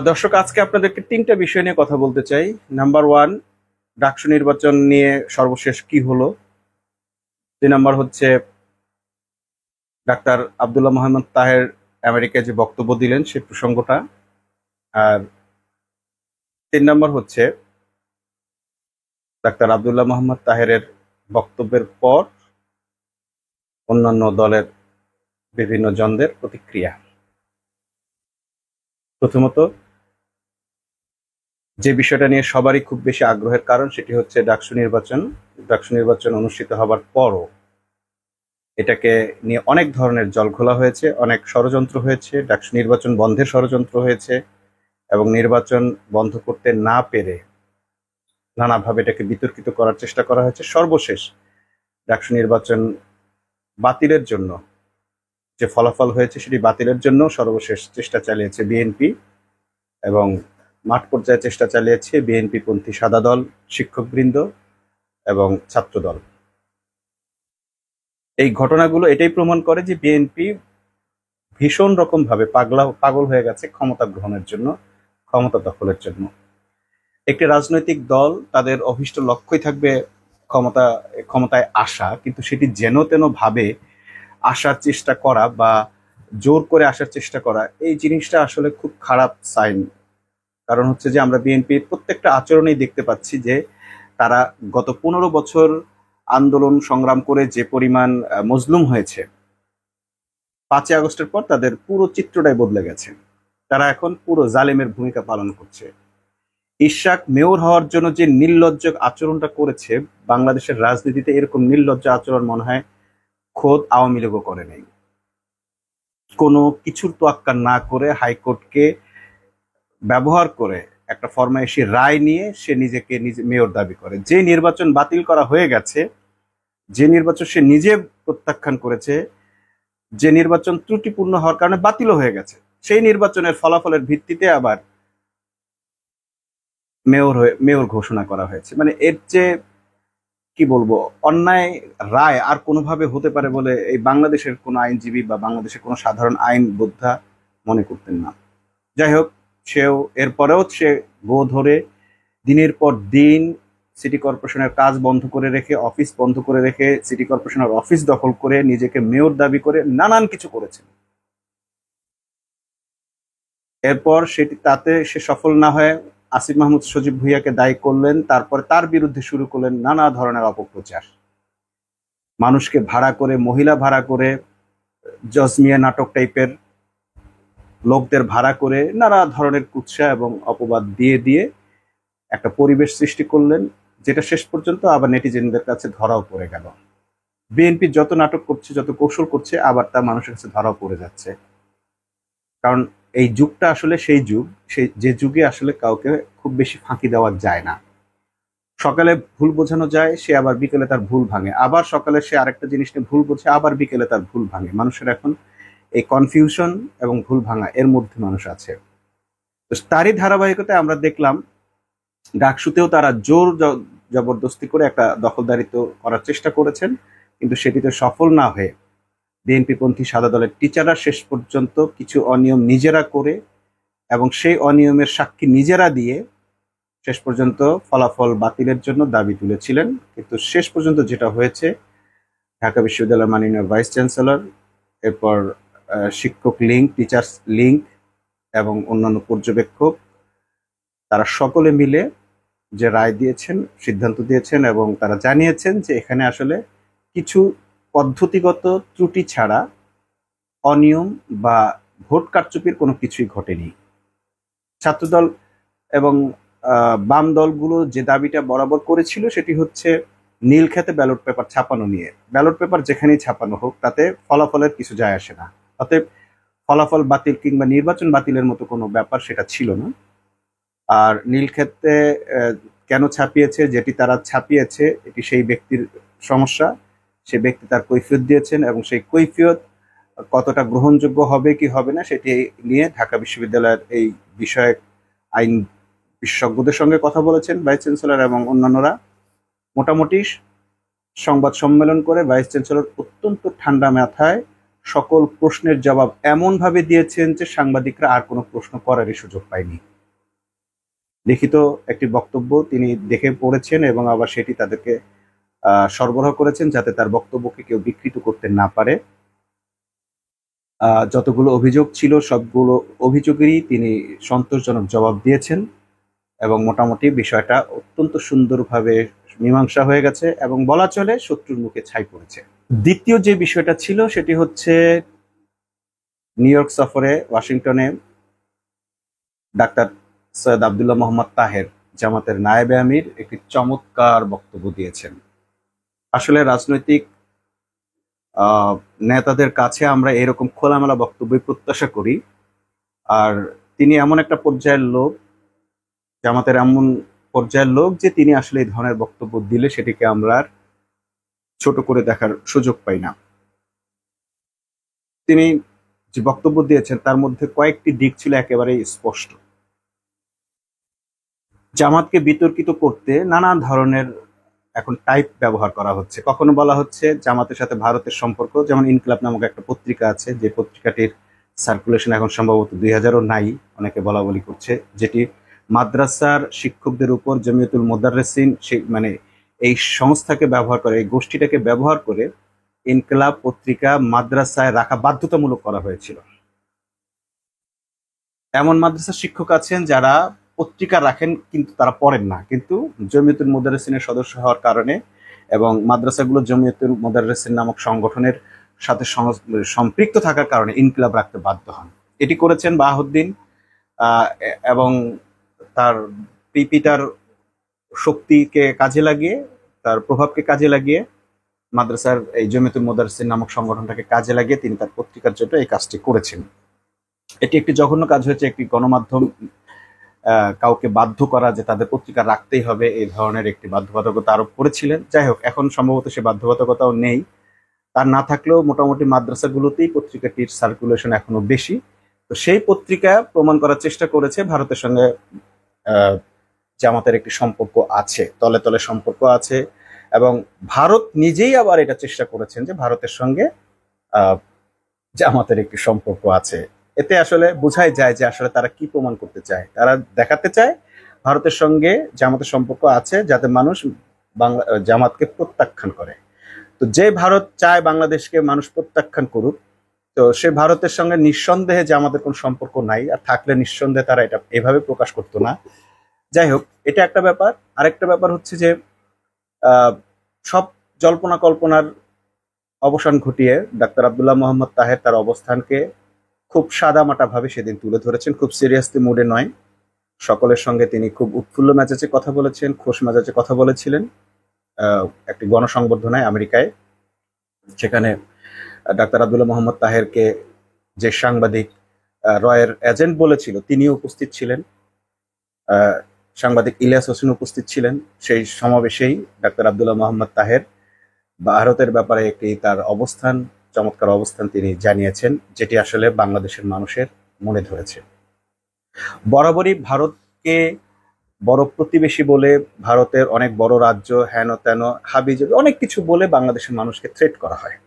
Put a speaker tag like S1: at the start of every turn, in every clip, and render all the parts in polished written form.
S1: দর্শক, আজকে আপনাদেরকে তিনটা বিষয় নিয়ে কথা বলতে চাই। নাম্বার ওয়ান, ডাকসু নির্বাচন নিয়ে সর্বশেষ কি হলো। 2 নাম্বার হচ্ছে ডাক্তার আব্দুল্লাহ মোহাম্মদ তাহের আমেরিকায় যে বক্তব্য দিলেন সেই প্রসঙ্গটা। আর 3 নাম্বার হচ্ছে ডাক্তার আব্দুল্লাহ মোহাম্মদ তাহেরের বক্তব্যের পর অন্যান্য দলের বিভিন্ন জনদের প্রতিক্রিয়া। প্রথমত, যে বিষয়টা নিয়ে সবারই খুব বেশি আগ্রহের কারণ সেটি হচ্ছে ডাকসু নির্বাচন অনুষ্ঠিত হবার পরও এটাকে নিয়ে অনেক ধরনের জলঘোলা হয়েছে, অনেক ষড়যন্ত্র হয়েছে, ডাকসু নির্বাচন বন্ধের ষড়যন্ত্র হয়েছে এবং নির্বাচন বন্ধ করতে না পেরে নানাভাবে এটাকে বিতর্কিত করার চেষ্টা করা হয়েছে। সর্বশেষ ডাকসু নির্বাচন বাতিলের জন্য যে ফলাফল হয়েছে সেটি বাতিলের জন্য সর্বশেষ চেষ্টা চালিয়েছে বিএনপি এবং মাঠ পর্যায়ে চেষ্টা চালিয়েছে বিএনপি পন্থী সাদা দল, শিক্ষকবৃন্দ এবং ছাত্রদল। এই ঘটনাগুলো এটাই প্রমাণ করে যে বিএনপি ভীষণ রকম ভাবে পাগল হয়ে গেছে ক্ষমতা গ্রহণের জন্য, ক্ষমতা দখলের জন্য। একটি রাজনৈতিক দল তাদের অভীষ্ট লক্ষ্যই থাকবে ক্ষমতায় আসা, কিন্তু সেটি যেন তেন ভাবে আসার চেষ্টা করা বা জোর করে আসার চেষ্টা করা, এই জিনিসটা আসলে খুব খারাপ সাইন। কারণ হচ্ছে যে আমরা বিএনপির প্রত্যেকটা আচরণেই দেখতে পাচ্ছি যে তারা গত 15 বছর আন্দোলন সংগ্রাম করে যে পরিমাণ মজলুম হয়েছে, 5ই আগস্টের পর তাদের পুরো চিত্রটাই বদলে গেছে। তারা এখন পুরো জালেমের ভূমিকা পালন করছে। ইশরাক মেয়র হওয়ার জন্য যে নির্লজ্জ আচরণটা করেছে, বাংলাদেশের রাজনীতিতে এরকম নির্লজ্জ আচরণ মনে হয় খোদ আওয়ামী লীগও করে নেই। কোনো কিছুর তোয়াক্কা না করে হাইকোর্টকে ব্যবহার করে একটা ফরমায়েশি রায় নিয়ে সে নিজেকে মেয়র দাবি করে। যে নির্বাচন বাতিল করা হয়ে গেছে, যে নির্বাচন সে নিজে প্রত্যাখ্যান করেছে, যে নির্বাচন ত্রুটিপূর্ণ হওয়ার কারণে বাতিলও হয়ে গেছে, সেই নির্বাচনের ফলাফলের ভিত্তিতে আবার মেয়র ঘোষণা করা হয়েছে। মানে এর যে কি বলবো, অন্যায় রায় আর কোনোভাবে হতে পারে বলে এই বাংলাদেশের কোনো আইনজীবী বা বাংলাদেশের কোনো সাধারণ আইন বোদ্ধা মনে করতেন না। যাই হোক, এরপরেও সে গো ধরে দিনের পর দিন সিটি কর্পোরেশনের কাজ বন্ধ করে রেখে, অফিস বন্ধ করে রেখে, সিটি কর্পোরেশনের অফিস দখল করে নিজেকে মেয়র দাবি করে নানান কিছু করেছে। এরপর তাতে সে সফল না হয়ে আসিফ মাহমুদ সজীব ভুঁইয়াকে দায়ী করলেন। তারপর তার বিরুদ্ধে শুরু করলেন নানা ধরনের অপপ্রচার। মানুষকে ভাড়া করে, মহিলা ভাড়া করে, জজমিয়া নাটক টাইপের লোকদের ভাড়া করে নানা ধরনের কুৎসা এবং অপবাদ দিয়ে দিয়ে একটা পরিবেশ সৃষ্টি করলেন, যেটা শেষ পর্যন্ত আবার নেটিজেনদের কাছে ধরাও পড়ে গেল। বিএনপি যত নাটক করছে, যত কৌশল করছে, আবার তা মানুষের কাছে ধরাও পড়ে যাচ্ছে। কারণ এই যুগটা আসলে সেই যুগ, যে যুগে আসলে কাউকে খুব বেশি ফাঁকি দেওয়া যায় না। সকালে ভুল বোঝানো যায়, সে আবার বিকেলে তার ভুল ভাঙে, আবার সকালে সে আরেকটা জিনিস নিয়ে ভুল বোঝে, আবার বিকেলে তার ভুল ভাঙে। মানুষের এখন এই কনফিউশন এবং ভুল ভাঙা এর মধ্যে মানুষ আছে। তো তারই ধারাবাহিকতায় আমরা দেখলাম ডাকসুতেও তারা জোর জবরদস্তি করে একটা দখলদারিত্ব করার চেষ্টা করেছেন, কিন্তু সেটিতে সফল না হয়ে বিএনপি পন্থী সাদা দলের টিচাররা শেষ পর্যন্ত কিছু অনিয়ম নিজেরা করে এবং সেই অনিয়মের সাক্ষী নিজেরা দিয়ে শেষ পর্যন্ত ফলাফল বাতিলের জন্য দাবি তুলেছিলেন। কিন্তু শেষ পর্যন্ত যেটা হয়েছে, ঢাকা বিশ্ববিদ্যালয়ের মাননীয় ভাইস চ্যান্সেলর, এরপর শিক্ষক লিঙ্ক, টিচার্স লিঙ্ক এবং অন্যান্য পর্যবেক্ষক, তারা সকলে মিলে যে রায় দিয়েছেন, সিদ্ধান্ত দিয়েছেন এবং তারা জানিয়েছেন যে এখানে আসলে কিছু পদ্ধতিগত ত্রুটি ছাড়া অনিয়ম বা ভোট কারচুপির কোনো কিছুই ঘটেনি। ছাত্রদল এবং বাম দলগুলো যে দাবিটা বরাবর করেছিল সেটি হচ্ছে নীলক্ষেতে ব্যালট পেপার ছাপানো নিয়ে। ব্যালট পেপার যেখানেই ছাপানো হোক তাতে ফলাফলের কিছু যায় আসে না। অতএব ফলাফল বাতিল কিংবা নির্বাচন বাতিলের মতো কোনো ব্যাপার সেটা ছিল না। আর নীলক্ষেতে কেন ছাপিয়েছে, যেটি তারা ছাপিয়েছে এটি সেই ব্যক্তির সমস্যা, সে ব্যক্তি তার কৈফিয়ত দিয়েছেন এবং সেই কৈফিয়ত কতটা গ্রহণযোগ্য হবে কি হবে না সেটি নিয়ে ঢাকা বিশ্ববিদ্যালয়ের এই বিষয়ক আইন বিশেষজ্ঞদের সঙ্গে কথা বলেছেন ভাইস চ্যান্সেলর এবং অন্যান্যরা। মোটামুটি সংবাদ সম্মেলন করে ভাইস চ্যান্সেলর অত্যন্ত ঠান্ডা মাথায় সকল প্রশ্নের জবাব এমন ভাবে দিয়েছেন যে সাংবাদিকরা আর কোনো প্রশ্ন করারই সুযোগ পায়নি। লিখিত একটি বক্তব্য তিনি দেখে পড়েছেন এবং আবার সেটি তাদেরকে সরবরাহ করেছেন যাতে তার বক্তব্যকে কেউ বিকৃত করতে না পারে। যতগুলো অভিযোগ ছিল সবগুলো অভিযোগেরই তিনি সন্তোষজনক জবাব দিয়েছেন এবং মোটামুটি বিষয়টা অত্যন্ত সুন্দরভাবে মীমাংসা হয়ে গেছে এবং বলা চলে শত্রুর মুখে ছাই পড়েছে। দ্বিতীয় যে বিষয়টা ছিল সেটি হচ্ছে নিউ ইয়র্ক সফরে ওয়াশিংটনে ডাক্তার সৈয়দ আব্দুল্লাহ মোহাম্মদ তাহের জামাতের নায়েবে আমির একটি চমৎকার বক্তব্য দিয়েছেন। আসলে রাজনৈতিক নেতাদের কাছে আমরা এরকম খোলামেলা বক্তব্যই প্রত্যাশা করি, আর তিনি এমন একটা পর্যায়ের লোক, জামাতের এমন পর্যায়ের লোক যে তিনি আসলে এই ধরনের বক্তব্য দিলে সেটিকে আমরা ছোট করে দেখার সুযোগ পাই না। তিনি যে বক্তব্য দিয়েছেন তার মধ্যে কয়েকটি দিক ছিল একেবারেই স্পষ্ট। জামাতকে বিতর্কিত করতে নানা ধরনের এখন টাইপ ব্যবহার করা হচ্ছে। কখনো বলা হচ্ছে জামাতের সাথে ভারতের সম্পর্ক, যেমন ইনকিলাব নামক একটা পত্রিকা আছে, যে পত্রিকাটির সার্কুলেশন এখন সম্ভবত 2000-ও নাই, অনেকে বলা বলি করছে, যেটি মাদ্রাসার শিক্ষকদের উপর জমিয়তুল মোদাররেসিন মানে এই সংস্থাকে ব্যবহার করে, এই গোষ্ঠীটাকে ব্যবহার করে ইনকিলাব পত্রিকা মাদ্রাসায় রাখা বাধ্যতামূলক করা হয়েছিল। এমন মাদ্রাসার শিক্ষক আছেন যারা পত্রিকা রাখেন কিন্তু তারা পড়েন না, কিন্তু জমিয়তুল মোদাররেসিনের সদস্য হওয়ার কারণে এবং মাদ্রাসাগুলো জমিয়তুল মোদাররেসিন নামক সংগঠনের সাথে সম্পৃক্ত থাকার কারণে ইনকিলাব রাখতে বাধ্য হন। এটি করেছেন বাহাউদ্দিন এবং তার পিতার শক্তিকে কাজে লাগিয়ে, তার প্রভাবকে কাজে লাগিয়ে, মাদ্রাসার এই জমিয়তুল মোদাররেসিন নামক সংগঠনটাকে কাজে লাগিয়ে তিনি তার পত্রিকার জন্য এই কাজটি করেছেন। এটি একটি জঘন্য কাজ হয়েছে। একটি গণমাধ্যম কাউকে বাধ্য করা যে তাদের পত্রিকা রাখতেই হবে, এই ধরনের একটি বাধ্যবাধকতা আরোপ করেছিলেন। যাই হোক, এখন সম্ভবত সে বাধ্যবাধকতাও নেই। তার না থাকলেও মোটামুটি মাদ্রাসাগুলোতেই পত্রিকাটির সার্কুলেশন এখনো বেশি। তো সেই পত্রিকা প্রমাণ করার চেষ্টা করেছে ভারতের সঙ্গে জামাতের একটি সম্পর্ক আছে, তলে তলে সম্পর্ক আছে, এবং ভারত নিজেই আবার এটা চেষ্টা করেছেন যে ভারতের সঙ্গে জামাতের একটি সম্পর্ক আছে। এতে আসলে বোঝাই যায় যে আসলে তারা কি প্রমাণ করতে চায়। তারা দেখাতে চায় ভারতের সঙ্গে জামাতের সম্পর্ক আছে যাতে মানুষ জামাতকে প্রত্যাখ্যান করে। তো যে ভারত চায় বাংলাদেশকে মানুষ প্রত্যাখ্যান করুক, তো সে ভারতের সঙ্গে নিঃসন্দেহে জামাতের কোনো সম্পর্ক নাই, আর থাকলে নিঃসন্দেহে তারা এটা এভাবে প্রকাশ করতো না। যাই হোক, এটা একটা ব্যাপার। আরেকটা ব্যাপার হচ্ছে যে সব জল্পনা কল্পনার অবসান ঘটিয়ে ডাক্তার আব্দুল্লাহ মোহাম্মদ তাহের তার অবস্থানকে খুব সাদামাটা ভাবে সেদিন তুলে ধরেছেন, খুব সিরিয়াসলি মুডে নয়। সকলের সঙ্গে তিনি খুব উৎফুল্ল মেজাজে কথা বলেছেন, খোশ মেজাজে কথা বলেছিলেন। একটি গণসংবর্ধনায় আমেরিকায়, সেখানে ডাক্তার আব্দুল্লাহ মোহাম্মদ তাহেরকে যে সাংবাদিক রয়ের এজেন্ট বলেছিল তিনিও উপস্থিত ছিলেন, সাংবাদিক ইলিয়াস হোসেন উপস্থিত ছিলেন। সেই সমাবেশেই ডাক্তার আব্দুল্লাহ মোহাম্মদ তাহের ভারতের ব্যাপারে একটি তার অবস্থান, চমৎকার অবস্থান তিনি জানিয়েছেন, যেটি আসলে বাংলাদেশের মানুষের মনে ধরেছে। বরাবরই ভারতকে বড় প্রতিবেশী বলে, ভারতের অনেক বড় রাজ্য, হেন তেন হাবিজাবি অনেক কিছু বলে বাংলাদেশের মানুষকে থ্রেট করা হয়।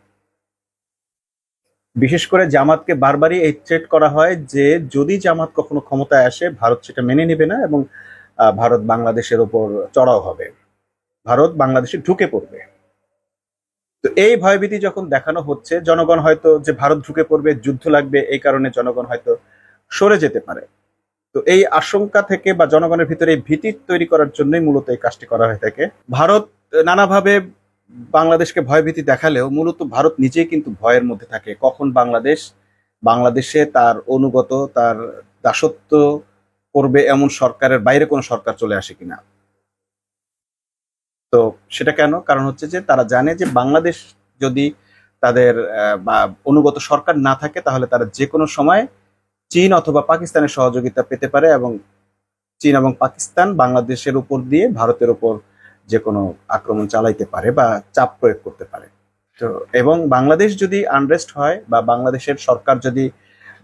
S1: বিশেষ করে জামাতকে বারবারই এই থ্রেট করা হয় যে যদি জামাত কখনো ক্ষমতায় আসে ভারত সেটা মেনে নেবে না এবং ভারত বাংলাদেশের ওপর চড়াও হবে, ভারত বাংলাদেশে ঢুকে পড়বে। তো এই ভয়ভীতি যখন দেখানো হচ্ছে, জনগণ হয়তো যে ভারত ঢুকে পড়বে, যুদ্ধ লাগবে, এই কারণে জনগণ হয়তো সরে যেতে পারে। তো এই আশঙ্কা থেকে বা জনগণের ভিতরে এই ভীতি তৈরি করার জন্যই মূলত এই কাজটি করা হয়ে থাকে। ভারত নানাভাবে বাংলাদেশকে ভয়ভীতি দেখালেও মূলত ভারত নিজেই কিন্তু ভয়ের মধ্যে থাকে। কখন বাংলাদেশে তার অনুগত, তার দাসত্ব করবে এমন সরকারের বাইরে কোনো সরকার চলে আসে কিনা। তো সেটা কেন? কারণ হচ্ছে যে তারা জানে যে বাংলাদেশ যদি তাদের অনুগত সরকার না থাকে তাহলে তারা যে কোনো সময় চীন অথবা পাকিস্তানের সহযোগিতা পেতে পারে এবং চীন এবং পাকিস্তান বাংলাদেশের উপর দিয়ে ভারতের উপর যে কোনো আক্রমণ চালাইতে পারে বা চাপ প্রয়োগ করতে পারে। তো এবং বাংলাদেশ যদি আনরেস্ট হয় বা বাংলাদেশের সরকার যদি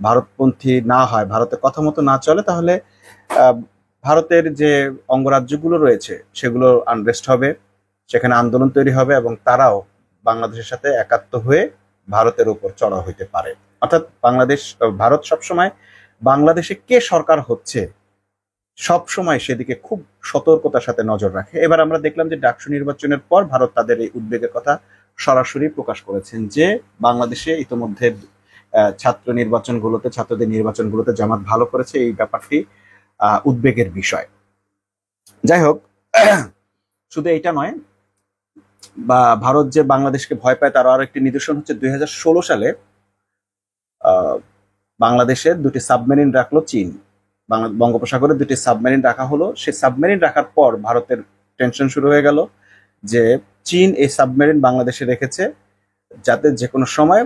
S1: ভারতপন্থী না হয়, ভারতের কথা মতো না চলে, তাহলে ভারতের যে অঙ্গরাজ্যগুলো রয়েছে সেগুলো আনরেস্ট হবে, সেখানে আন্দোলন তৈরি হবে এবং তারাও বাংলাদেশের সাথে একাত্ম হয়ে ভারতের উপর চড়া হইতে পারে। অর্থাৎ ভারত সবসময় বাংলাদেশে কে সরকার হচ্ছে সব সময় সেদিকে খুব সতর্কতার সাথে নজর রাখে। এবার আমরা দেখলাম যে ডাকসু নির্বাচনের পর ভারত তাদের এই উদ্বেগের কথা সরাসরি প্রকাশ করেছেন যে বাংলাদেশে ইতোমধ্যে ছাত্রদের নির্বাচনগুলোতে জামাত ভালো করেছে, এই ব্যাপারটি উদ্বেগের বিষয়। যাই হোক, শুধু এটা নয়, বা ভারত যে বাংলাদেশকে ভয় পায় তার আরো একটি নিদর্শন হচ্ছে 2016 সালে বাংলাদেশে দুটি সাবমেরিন রাখলো চীন। বঙ্গোপসাগরে দুটি সাবমেরিন রাখা হলো। সেই সাবমেরিন রাখার পর ভারতের টেনশন শুরু হয়ে গেল যে চীন এই সাবমেরিন বাংলাদেশে রেখেছে যাতে যে কোনো সময়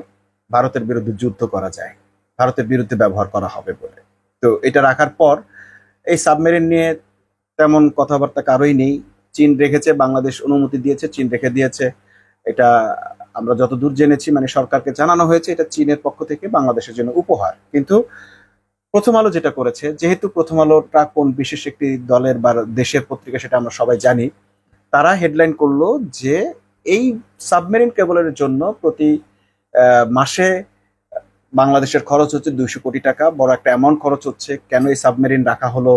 S1: ভারতের বিরুদ্ধে যুদ্ধ করা যায়, ভারতের বিরুদ্ধে ব্যবহার করা হবে বলে। তো এটা রাখার পর এই সাবমেরিন নিয়ে তেমন কথাবার্তা কারোই নেই। চীন রেখেছে, বাংলাদেশ অনুমতি দিয়েছে, চীন রেখে দিয়েছে। এটা আমরা যতদূর জেনেছি, মানে সরকারকে জানানো হয়েছে এটা চীনের পক্ষ থেকে বাংলাদেশের জন্য উপহার। কিন্তু প্রথম আলো যেটা করেছে, যেহেতু প্রথম আলোটা কোন বিশেষ একটি দলের বা দেশের পত্রিকা সেটা আমরা সবাই জানি, তারা হেডলাইন করলো যে এই সাবমেরিন কেবলের জন্য প্রতি মাসে বাংলাদেশের খরচ হচ্ছে 200 কোটি টাকা, বড় একটা অ্যামাউন্ট খরচ হচ্ছে, কেন এই সাবমেরিন রাখা হলো,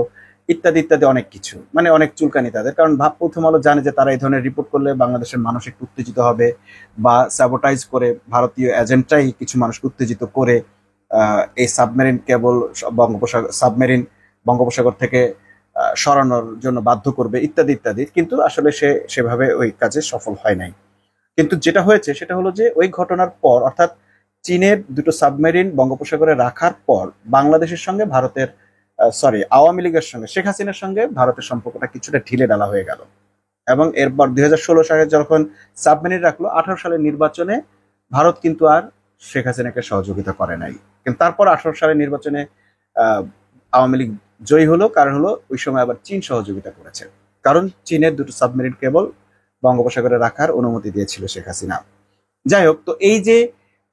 S1: ইত্যাদি ইত্যাদি অনেক কিছু, মানে অনেক চুলকানি তাদের। কারণ প্রথম আলো জানে যে তারা এই ধরনের রিপোর্ট করলে বাংলাদেশের মানুষ একটু উত্তেজিত হবে, বা স্যাবোটাইজ করে ভারতীয় এজেন্টরাই কিছু মানুষকে উত্তেজিত করে এই সাবমেরিন কেবল বঙ্গোপসাগর থেকে সরানোর জন্য বাধ্য করবে, ইত্যাদি ইত্যাদি। কিন্তু আসলে সেভাবে ওই কাজে সফল হয় নাই। কিন্তু যেটা হয়েছে সেটা হলো যে ওই ঘটনার পর, অর্থাৎ চীনের দুটো সাবমেরিন বঙ্গোপসাগরে রাখার পর বাংলাদেশের সঙ্গে আওয়ামী লীগের সঙ্গে, শেখ হাসিনার সঙ্গে ভারতের সম্পর্কটা কিছুটা ঢিলে ঢালা হয়ে গেল। এবং এরপর 2016 সালে যখন সাবমেরিন রাখলো, 18 সালের নির্বাচনে ভারত কিন্তু আর শেখ হাসিনাকে সহযোগিতা করে নাই। কিন্তু তারপর 18 সালের নির্বাচনে আওয়ামী লীগ জয়ী হলো, কারণ হলো ওই সময় আবার চীন সহযোগিতা করেছে, কারণ চীনের দুটো সাবমেরিন কেবল বঙ্গোপসাগরে রাখার অনুমতি দিয়েছিল শেখ হাসিনা। যাই হোক, তো এই যে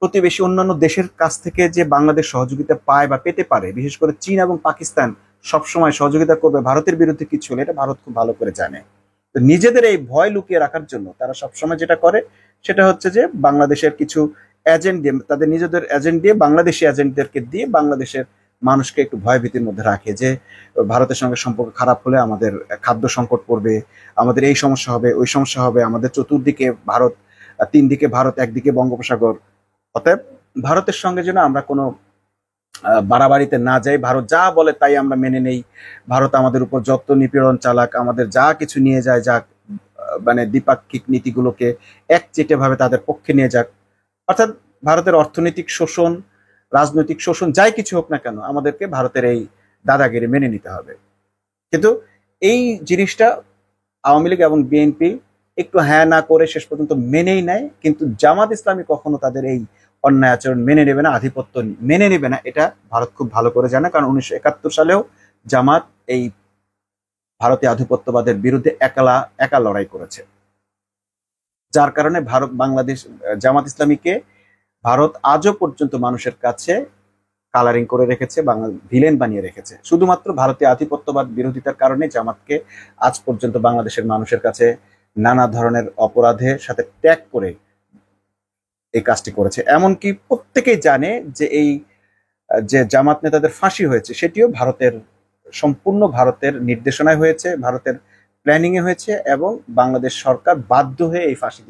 S1: প্রতিবেশী অন্যান্য দেশের কাছ থেকে যে বাংলাদেশ সহযোগিতা পায় বা পেতে পারে, বিশেষ করে চীন এবং পাকিস্তান সবসময় সহযোগিতা করবে ভারতের বিরুদ্ধে কিছু হলে, এটা ভারত খুব ভালো করে জানে। তো নিজেদের এই ভয় লুকিয়ে রাখার জন্য তারা সবসময় যেটা করে সেটা হচ্ছে যে বাংলাদেশের কিছু এজেন্ট দিয়ে, তাদের নিজেদের এজেন্ট দিয়ে, বাংলাদেশি এজেন্টদেরকে দিয়ে বাংলাদেশের মানুষকে একটু ভয় ভীতির মধ্যে রাখে যে ভারতের সঙ্গে সম্পর্ক খারাপ হলে আমাদের খাদ্য সংকট পড়বে, আমাদের এই সমস্যা হবে, ওই সমস্যা হবে, আমাদের চতুর্দিকে ভারত, 3 দিকে ভারত, একদিকে বঙ্গোপসাগর। অতএব ভারতের সঙ্গে যেন আমরা কোনো বাড়াবাড়িতে না যাই, ভারত যা বলে তাই আমরা মেনে নেই, ভারত আমাদের উপর যত নিপীড়ন চালাক, আমাদের যা কিছু নিয়ে যায়, যা মানে দ্বিপাক্ষিক নীতিগুলোকে একচেটে ভাবে তাদের পক্ষে নিয়ে যাক। অর্থাৎ ভারতের অর্থনৈতিক শোষণ, রাজনৈতিক শোষণ, যাই কিছু হোক না কেন, আমাদেরকে ভারতের এই দাদাগিরি মেনে নিতে হবে। কিন্তু এই জিনিসটা আওয়ামী লীগ এবং বিএনপি একটু হ্যাঁ না করে শেষ পর্যন্ত মেনেই নেয়। কিন্তু জামাত ইসলামী কখনো তাদের এই অন্যায় আচরণ মেনে নেবে না, আধিপত্য মেনে নেবে না, এটা ভারত খুব ভালো করে জানে। কারণ 1971 সালেও জামাত এই ভারতীয় আধিপত্যবাদের বিরুদ্ধে একা লড়াই করেছে, যার কারণে জামাত ইসলামীকে ভারত আজও পর্যন্ত মানুষের কাছে কালারিং করে রেখেছে, ভিলেন বানিয়ে রেখেছে। শুধুমাত্র ভারতীয় আধিপত্যবাদ বিরোধিতার কারণে জামাতকে আজ পর্যন্ত বাংলাদেশের মানুষের কাছে নানা ধরনের অপরাধের সাথে ট্যাগ করে এই কাজটি করেছে। এমনকি প্রত্যেকেই জানে যে এই যে জামাত নেতাদের ফাঁসি হয়েছে সেটিও সম্পূর্ণ ভারতের নির্দেশনায় হয়েছে, ভারতের প্ল্যানিং এ হয়েছে, এবং বাংলাদেশ সরকার বাধ্য হয়ে এই ফাঁসি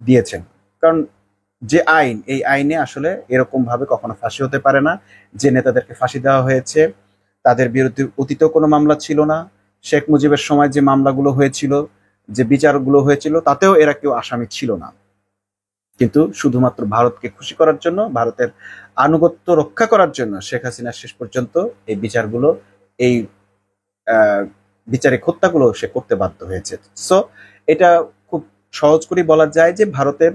S1: দিয়েছেন। কারণ যে আইন, এই আইনে আসলে এরকম ভাবে কখনো ফাঁসি হতে পারে না। যে নেতাদেরকে ফাঁসি দেওয়া হয়েছে তাদের বিরুদ্ধে অতীতেও কোনো মামলা ছিল না। শেখ মুজিবের সময় যে মামলাগুলো হয়েছিল, যে বিচারগুলো হয়েছিল, তাতেও এরা কেউ আসামি ছিল না। কিন্তু শুধুমাত্র ভারতকে খুশি করার জন্য, ভারতের আনুগত্য রক্ষা করার জন্য শেখ হাসিনা শেষ পর্যন্ত এই বিচারগুলো, এই বিচারিক হত্যাগুলো সে করতে বাধ্য হয়েছে। সো এটা খুব সহজ করে বলা যায় যে ভারতের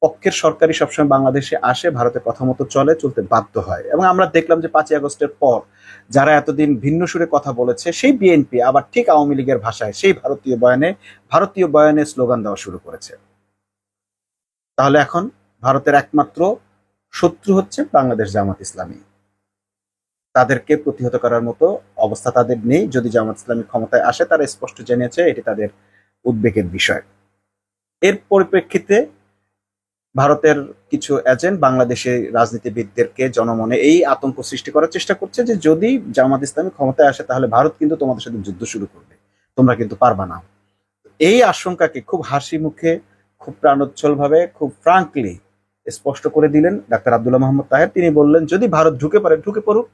S1: পক্ষের সরকারই সবসময় বাংলাদেশে আসে, ভারতের কথা মতো চলতে বাধ্য হয়। এবং আমরা দেখলাম যে 5ই আগস্টের পর যারা এতদিন ভিন্ন সুরে কথা বলেছে, সেই বিএনপি আবার ঠিক আওয়ামী লীগের ভাষায় সেই ভারতীয় বয়ানে স্লোগান দেওয়া শুরু করেছে। তাহলে এখন ভারতের একমাত্র শত্রু হচ্ছে বাংলাদেশ জামাত ইসলামী। তাদেরকে প্রতিহত করার মতো অবস্থা তাদের নেই। যদি জামাত ইসলামী ক্ষমতায় আসে, তারা স্পষ্ট জেনেছে এটি তাদের উদ্বেগের বিষয়। এর পরিপ্রেক্ষিতে ভারতের কিছু এজেন্ট বাংলাদেশে রাজনীতিবিদদেরকে জনমনে এই আতঙ্ক সৃষ্টি করার চেষ্টা করছে যে যদি জামাত ইসলামী ক্ষমতায় আসে তাহলে ভারত কিন্তু তোমাদের সাথে যুদ্ধ শুরু করবে, তোমরা কিন্তু পারবা না। এই আশঙ্কাকে খুব হাসি মুখে, খুব প্রাণোচ্ছল ভাবে, খুব ফ্রাঙ্কলি স্পষ্ট করে দিলেন ডাক্তার আব্দুল্লাহ মোহাম্মদ তাহের। তিনি বললেন যদি ভারত ঢুকে পারে ঢুকে পড়ুক,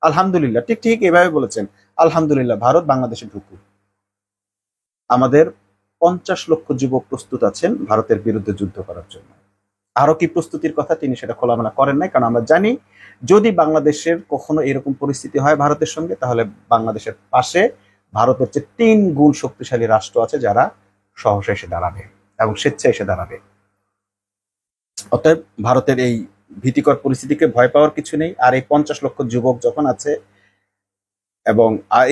S1: আলহামদুলিল্লাহ। ঠিক ঠিক এভাবে বলেছেন, আলহামদুলিল্লাহ ভারত বাংলাদেশে ঢুকুক। আমাদের 50 লক্ষ যুবক প্রস্তুত আছেন ভারতের বিরুদ্ধে যুদ্ধ করার জন্য। আরো কি প্রস্তুতির কথা তিনি সেটা খোলামেলা করেন নাই, কারণ আমরা জানি যদি বাংলাদেশের কখনো এরকম পরিস্থিতি হয় ভারতের সঙ্গে, তাহলে বাংলাদেশের পাশে ভারতের চেয়ে 3 গুণ শক্তিশালী রাষ্ট্র আছে যারা সহসা এসে দাঁড়াবে এবং স্বেচ্ছায় এসে দাঁড়াবে। অতএব ভারতের এই ভীতিকর পরিস্থিতিকে ভয় পাওয়ার কিছু নেই। আর এই 50 লক্ষ যুবক যখন আছে এবং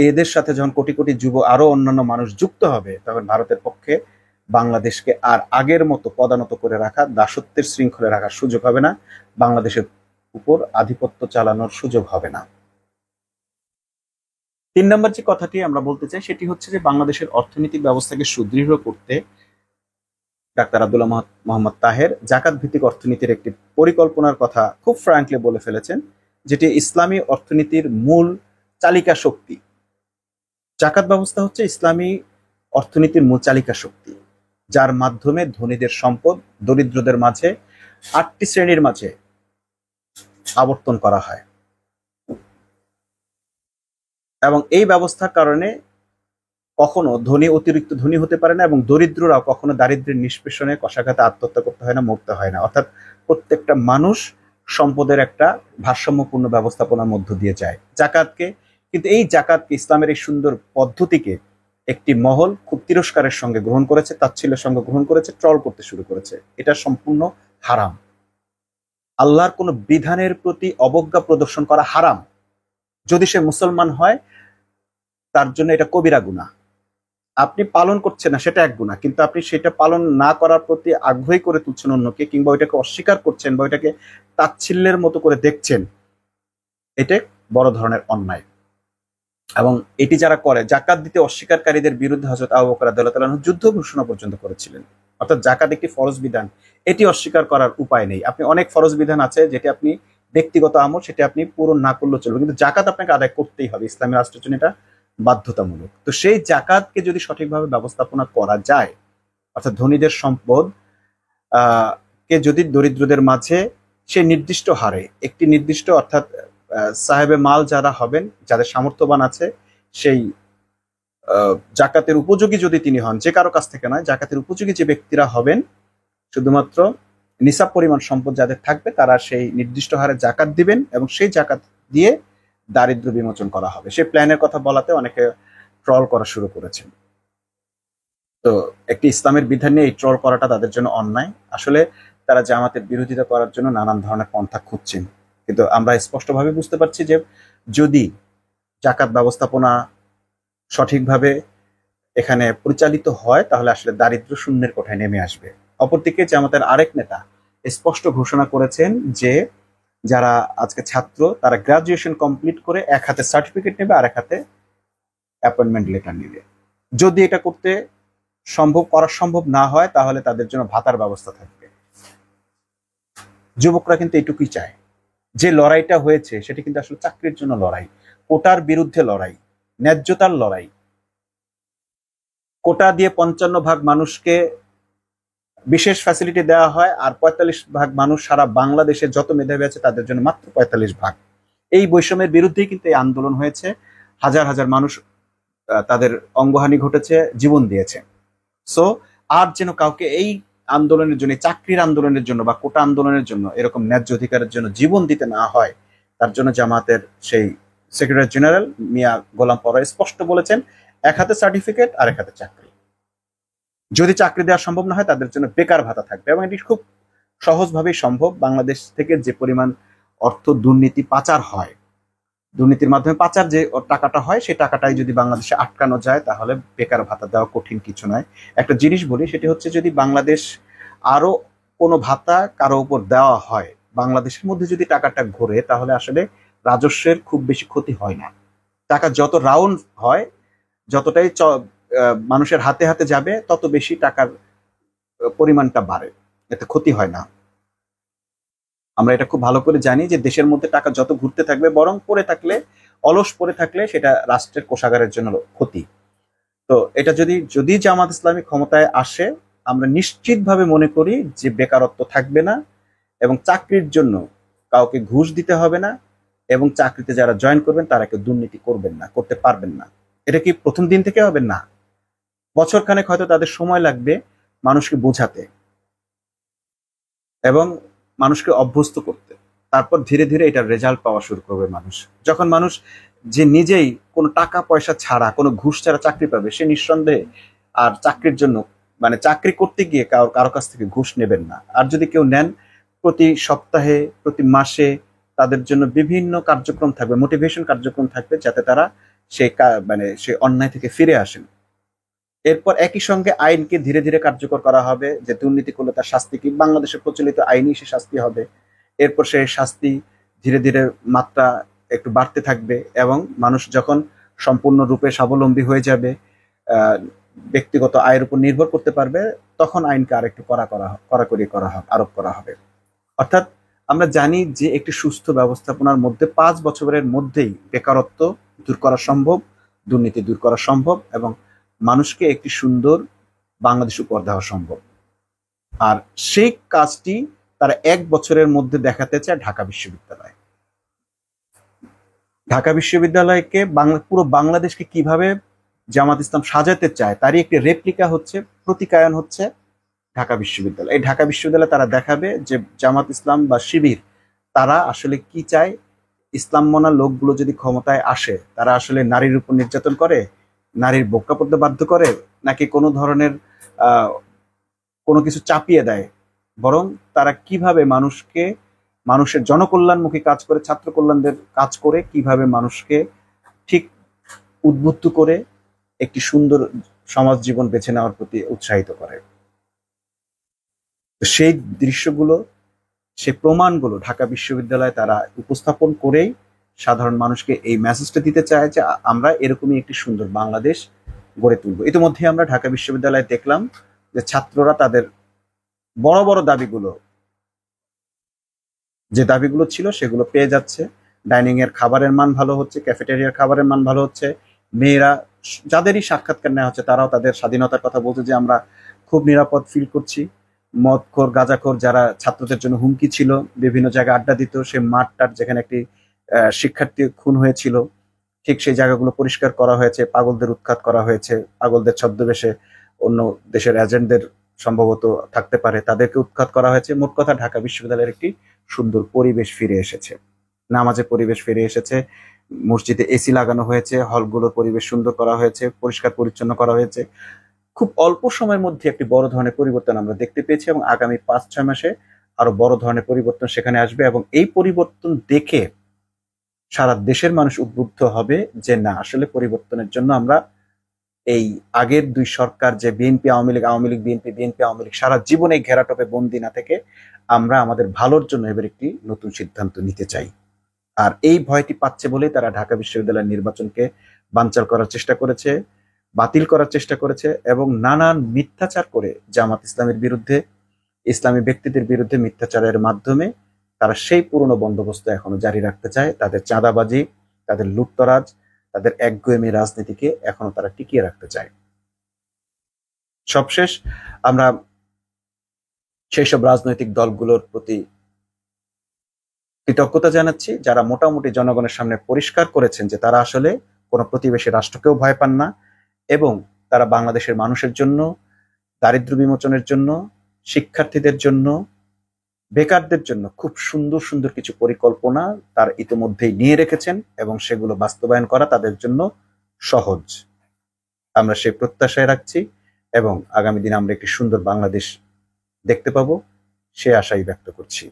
S1: এদের সাথে যখন কোটি কোটি যুবক আরো অন্যান্য মানুষ যুক্ত হবে, তখন ভারতের পক্ষে বাংলাদেশকে আর আগের মতো পদানত করে রাখা, দাসত্বের শৃঙ্খলে রাখার সুযোগ হবে না, বাংলাদেশের উপর আধিপত্য চালানোর সুযোগ হবে না। 3 নম্বর যে কথাটি আমরা বলতে চাই সেটি হচ্ছে যে বাংলাদেশের অর্থনৈতিক ব্যবস্থাকে সুদৃঢ় করতে ডাক্তার আব্দুল্লাহ মোহাম্মদ তাহের জাকাত ভিত্তিক অর্থনীতির একটি পরিকল্পনার কথা খুব ফ্র্যাঙ্কলি বলে ফেলেছেন, যেটি ইসলামী অর্থনীতির মূল চালিকা শক্তি। জাকাত ব্যবস্থা হচ্ছে ইসলামী অর্থনীতির মূল চালিকা শক্তি, যার মাধ্যমে ধনীদের সম্পদ দরিদ্রদের মাঝে 8টি শ্রেণীর মাঝে আবর্তন করা হয়। এবং এই ব্যবস্থার কারণে কখনো ধনী অতিরিক্ত ধনী হতে পারে না এবং দরিদ্ররাও কখনো দারিদ্র্যের নিষ্পেষণে কষাঘাতে আত্মহত্যা করতে হয় না, মরতে হয় না। অর্থাৎ প্রত্যেকটা মানুষ সম্পদের একটা ভারসাম্যপূর্ণ ব্যবস্থাপনার মধ্য দিয়ে যায় জাকাতকে। কিন্তু এই জাকাতকে, ইসলামের এই সুন্দর পদ্ধতিকে একটি মহল খুব তিরস্কারের সঙ্গে গ্রহণ করেছে, তাচ্ছিল্যের সঙ্গে গ্রহণ করেছে, ট্রল করতে শুরু করেছে। এটা সম্পূর্ণ হারাম। আল্লাহর কোনো বিধানের প্রতি অবজ্ঞা প্রদর্শন করা হারাম। যদি সে মুসলমান হয় তার জন্য এটা কবিরা গুনাহ। আপনি পালন করছেন না সেটা এক গুনাহ, কিন্তু আপনি সেটা পালন না করার প্রতি আগ্রহী করে তুলছেন অন্যকে, কিংবা ওইটাকে অস্বীকার করছেন বা ওইটাকে তাচ্ছিল্যের মতো করে দেখছেন, এটা বড় ধরনের অন্যায়। এবং এটি যারা করে, জাকাত দিতে অস্বীকারীদের বিরুদ্ধে হযরত আবু বকর রাদিয়াল্লাহু তাআলা যুদ্ধ ঘোষণা পর্যন্ত করেছিলেন। অর্থাৎ জাকাত একটি ফরজ বিধান, এটি অস্বীকার করার উপায় নেই। আপনি অনেক ফরজ বিধান আছে যেটি আপনি ব্যক্তিগত আমল, সেটা আপনি পূরণ না করলেও চলবে, কিন্তু জাকাত আপনাকে আদায় করতেই হবে। ইসলামী রাষ্ট্রের জন্য এটা বাধ্যতামূলক। তো সেই জাকাতকে যদি সঠিকভাবে ব্যবস্থাপনা করা যায়, অর্থাৎ ধনীদের সম্পদ কে যদি দরিদ্রদের মাঝে সে নির্দিষ্ট হারে একটি নির্দিষ্ট, অর্থাৎ সাহেবে মাল যারা হবেন, যাদের সামর্থ্যবান আছে, সেই জাকাতের উপযোগী যদি তিনি হন, যে কারো কাছ থেকে নয়, জাকাতের উপযোগী যে ব্যক্তিরা হবেন, শুধুমাত্র নিসাব পরিমাণ সম্পদ যাদের থাকবে তারা সেই নির্দিষ্ট হারে জাকাত দিবেন এবং সেই জাকাত দিয়ে দারিদ্র্য বিমোচন করা হবে। সেই প্ল্যানের কথা বলাতে অনেকে ট্রল করা শুরু করেছেন। তো একটি ইসলামের বিধান নিয়ে এই ট্রল করাটা তাদের জন্য অন্যায়। আসলে তারা জামাতের বিরোধিতা করার জন্য নানান ধরনের পন্থা খুঁজছেন, কিন্তু আমরা স্পষ্টভাবে বুঝতে পারছি যে যদি জাকাত ব্যবস্থাপনা সঠিকভাবে এখানে পরিচালিত হয় তাহলে আসলে দারিদ্র শূন্যের কোঠায় নেমে আসবে। অপরদিকে জামাতের আরেক নেতা স্পষ্ট ঘোষণা করেছেন যে যারা আজকে ছাত্র তারা গ্রাজুয়েশন কমপ্লিট করে এক হাতে সার্টিফিকেট নেবে আর এক হাতে অ্যাপয়েন্টমেন্ট লেটার নেবে। যদি এটা করতে করা সম্ভব না হয় তাহলে তাদের জন্য ভাতার ব্যবস্থা থাকবে। যুবকরা কিন্তু এইটুকুই চায়। যে লড়াইটা হয়েছে সেটা কিন্তু আসলে চাকরির জন্য লড়াই, কোটার বিরুদ্ধে লড়াই, ন্যায্যতার লড়াই। কোটা দিয়ে 55% মানুষকে বিশেষ ফ্যাসিলিটি দেওয়া হয় আর 45% মানুষ সারা বাংলাদেশে যত মেধাবী আছে তাদের জন্য মাত্র 45%। এই বৈষম্যের বিরুদ্ধেই কিন্তু এই আন্দোলন হয়েছে। হাজার হাজার মানুষ তাদের অঙ্গহানি ঘটেছে, জীবন দিয়েছে। সো আর যেন কাউকে এই আন্দোলনের জন্য, চাকরির আন্দোলনের জন্য বা কোটা আন্দোলনের জন্য, এরকম ন্যায্য অধিকারের জন্য জীবন দিতে না হয়, তার জন্য জামাতের সেই সেক্রেটারি জেনারেল মিয়া গোলাম পরোয়ার স্পষ্ট বলেছেন এক হাতে সার্টিফিকেট আর এক হাতে চাকরি। যদি চাকরি দেওয়া সম্ভব না হয় তাদের জন্য বেকার ভাতা থাকবে এবং এটি খুব সহজভাবেই সম্ভব। বাংলাদেশ থেকে যে পরিমাণ অর্থ দুর্নীতি পাচার হয়, দুর্নীতির মাধ্যমে পাচার যে টাকাটা হয় সেই টাকাটাই যদি বাংলাদেশে আটকানো যায় তাহলে বেকার ভাতা দেওয়া কঠিন কিছু নয়। একটা জিনিস বলি, সেটি হচ্ছে যদি বাংলাদেশ আরো কোনো ভাতা কারো উপর দেওয়া হয়, বাংলাদেশের মধ্যে যদি টাকাটা ঘোরে তাহলে আসলে রাজস্বের খুব বেশি ক্ষতি হয় না। টাকা যত রাউন্ড হয়, যতটাই মানুষের হাতে হাতে যাবে তত বেশি টাকার পরিমাণটা বাড়ে, এতে ক্ষতি হয় না। আমরা এটা খুব ভালো করে জানি যে দেশের মধ্যে টাকা যত ঘুরতে থাকবে, বরং পড়ে থাকলে, অলস পড়ে থাকলে সেটা রাষ্ট্রের কোষাগারের জন্য ক্ষতি। তো এটা যদি যদি জামাত ইসলামী ক্ষমতায় আসে, আমরা নিশ্চিতভাবে মনে করি যে বেকারত্ব থাকবে না, এবং চাকরির জন্য কাউকে ঘুষ দিতে হবে না, এবং চাকরিতে যারা জয়েন করবেন তারা কেউ দুর্নীতি করবেন না, করতে পারবেন না। এটা কি প্রথম দিন থেকে হবে? না, বছরখানেক হয়তো তাদের সময় লাগবে মানুষকে বোঝাতে এবং মানুষকে অভ্যস্ত করতে। তারপর ধীরে ধীরে এটার রেজাল্ট পাওয়া শুরু করবে মানুষ। যখন মানুষ যে নিজেই কোনো টাকা পয়সা ছাড়া, কোনো ঘুষ ছাড়া চাকরি পাবে, সে নিঃসন্দেহে আর চাকরির জন্য, মানে চাকরি করতে গিয়ে কারো কাছ থেকে ঘুষ নেবেন না। আর যদি কেউ নেন, প্রতি সপ্তাহে, প্রতি মাসে তাদের জন্য বিভিন্ন কার্যক্রম থাকবে, মোটিভেশন কার্যক্রম থাকবে, যাতে তারা সে অন্যায় থেকে ফিরে আসেন। এরপর একই সঙ্গে আইনকে ধীরে ধীরে কার্যকর করা হবে, যে দুর্নীতি করলে তার শাস্তি কি, বাংলাদেশের প্রচলিত আইনই সে শাস্তি হবে। এরপর সে শাস্তি ধীরে ধীরে মাত্রা একটু বাড়তে থাকবে, এবং মানুষ যখন সম্পূর্ণরূপে স্বাবলম্বী হয়ে যাবে, ব্যক্তিগত আয়ের উপর নির্ভর করতে পারবে, তখন আইনকে আরেকটু কড়াকড়ি আরোপ করা হবে। অর্থাৎ আমরা জানি যে একটি সুস্থ ব্যবস্থাপনার মধ্যে 5 বছরের মধ্যেই বেকারত্ব দূর করা সম্ভব, দুর্নীতি দূর করা সম্ভব, এবং মানুষকে একটি সুন্দর বাংলাদেশ উপহার দেওয়া সম্ভব। আর সেই কাজটি তারা 1 বছরের মধ্যে দেখাতে চায় ঢাকা বিশ্ববিদ্যালয়। ঢাকা বিশ্ববিদ্যালয়কে পুরো বাংলাদেশকে কিভাবে জামাত ইসলাম সাজাতে চায় তারই একটি রেপ্লিকা হচ্ছে, প্রতিকায়ন হচ্ছে ঢাকা বিশ্ববিদ্যালয়। এই ঢাকা বিশ্ববিদ্যালয়ে তারা দেখাবে যে জামাত ইসলাম বা শিবির তারা আসলে কি চায়। ইসলাম মনা লোকগুলো যদি ক্ষমতায় আসে, তারা আসলে নারীর উপর নির্যাতন করে, নারীর বোরকা পরতে বাধ্য করে, নাকি কোনো ধরনের কোনো কিছু চাপিয়ে দেয়, বরং তারা কিভাবে মানুষের জনকল্যাণমুখী কাজ করে, ছাত্র কল্যাণের কাজ করে, কিভাবে মানুষকে ঠিক উদ্বুদ্ধ করে একটি সুন্দর সমাজ জীবন বেছে নেওয়ার প্রতি উৎসাহিত করে। সেই দৃশ্যগুলো, সেই প্রমাণগুলো ঢাকা বিশ্ববিদ্যালয়ে তারা উপস্থাপন করেই সাধারণ মানুষকে এই মেসেজটা দিতে চায় যে আমরা এরকমই একটি সুন্দর বাংলাদেশ গড়ে তুলব। ইতিমধ্যে আমরা ঢাকা বিশ্ববিদ্যালয়ে দেখলাম যে ছাত্ররা তাদের বড় বড় যে দাবিগুলো ছিল সেগুলো পেয়ে যাচ্ছে। ডাইনিং এর খাবারের মান ভালো হচ্ছে, ক্যাফেটেরিয়ার খাবারের মান ভালো হচ্ছে। মেয়েরা যাদেরই সাক্ষাৎকার নেওয়া হচ্ছে তারাও তাদের স্বাধীনতার কথা বলছে যে আমরা খুব নিরাপদ ফিল করছি। মদখোর, গাঁজাখোর যারা ছাত্রদের জন্য হুমকি ছিল, বিভিন্ন জায়গায় আড্ডা দিত, সে মাঠটার যেখানে একটি শিক্ষার্থী খুন হয়েছিল, ঠিক সেই জায়গাগুলো পরিষ্কার করা হয়েছে, পাগলদের উৎখাত করা হয়েছে। পাগলদের ছদ্মবেশে অন্য দেশের এজেন্টদের সম্ভবত থাকতে পারে, তাদেরকে উৎখাত করা হয়েছে। মোট কথা ঢাকা বিশ্ববিদ্যালয়ের একটি সুন্দর পরিবেশ ফিরে এসেছে, নামাজের পরিবেশ ফিরে এসেছে, মসজিদে এসি লাগানো হয়েছে, হলগুলোর পরিবেশ সুন্দর করা হয়েছে, পরিষ্কার পরিচ্ছন্ন করা হয়েছে। খুব অল্প সময়ের মধ্যে একটি বড় ধরনের পরিবর্তন আমরা দেখতে পেয়েছি, এবং আগামী 5-6 মাসে আরো বড় ধরনের পরিবর্তন সেখানে আসবে। এবং এই পরিবর্তন দেখে সারা দেশের মানুষ উদ্বুদ্ধ হবে যে না, আসলে পরিবর্তনের জন্য আমরা এই আগের 2 সরকার, যে BNP Awami League, Awami League BNP, BNP Awami League, সারা জীবন এই ঘেরাটোপে বন্দি না থেকে আমরা আমাদের ভালোর জন্য এবার একটি নতুন সিদ্ধান্ত নিতে চাই। আর এই ভয়টি পাচ্ছে বলেই তারা ঢাকা বিশ্ববিদ্যালয়ের নির্বাচনকে বানচাল করার চেষ্টা করেছে, বাতিল করার চেষ্টা করেছে, এবং নানান মিথ্যাচার করে জামাত ইসলামের বিরুদ্ধে, ইসলামী ব্যক্তিদের বিরুদ্ধে মিথ্যাচারের মাধ্যমে তারা সেই পুরনো বন্দোবস্ত এখনো জারি রাখতে চায়। তাদের চাঁদাবাজি, তাদের লুটতরাজ, তাদের একগুঁয়েমি রাজনীতিকে এখনো তারা টিকিয়ে রাখতে চায়। সবশেষ আমরা সেই সব রাজনৈতিক দলগুলোর প্রতি কৃতজ্ঞতা জানাচ্ছি যারা মোটামুটি জনগণের সামনে পরিষ্কার করেছেন যে তারা আসলে কোনো প্রতিবেশী রাষ্ট্রকেও ভয় পান না, এবং তারা বাংলাদেশের মানুষের জন্য, দারিদ্র বিমোচনের জন্য, শিক্ষার্থীদের জন্য, বেকারদের জন্য খুব সুন্দর সুন্দর কিছু পরিকল্পনা তার ইতিমধ্যেই নিয়ে রেখেছেন, এবং সেগুলো বাস্তবায়ন করা তাদের জন্য সহজ। আমরা সেই প্রত্যাশায় রাখছি, এবং আগামী দিনে আমরা একটি সুন্দর বাংলাদেশ দেখতে পাবো, সে আশাই ব্যক্ত করছি।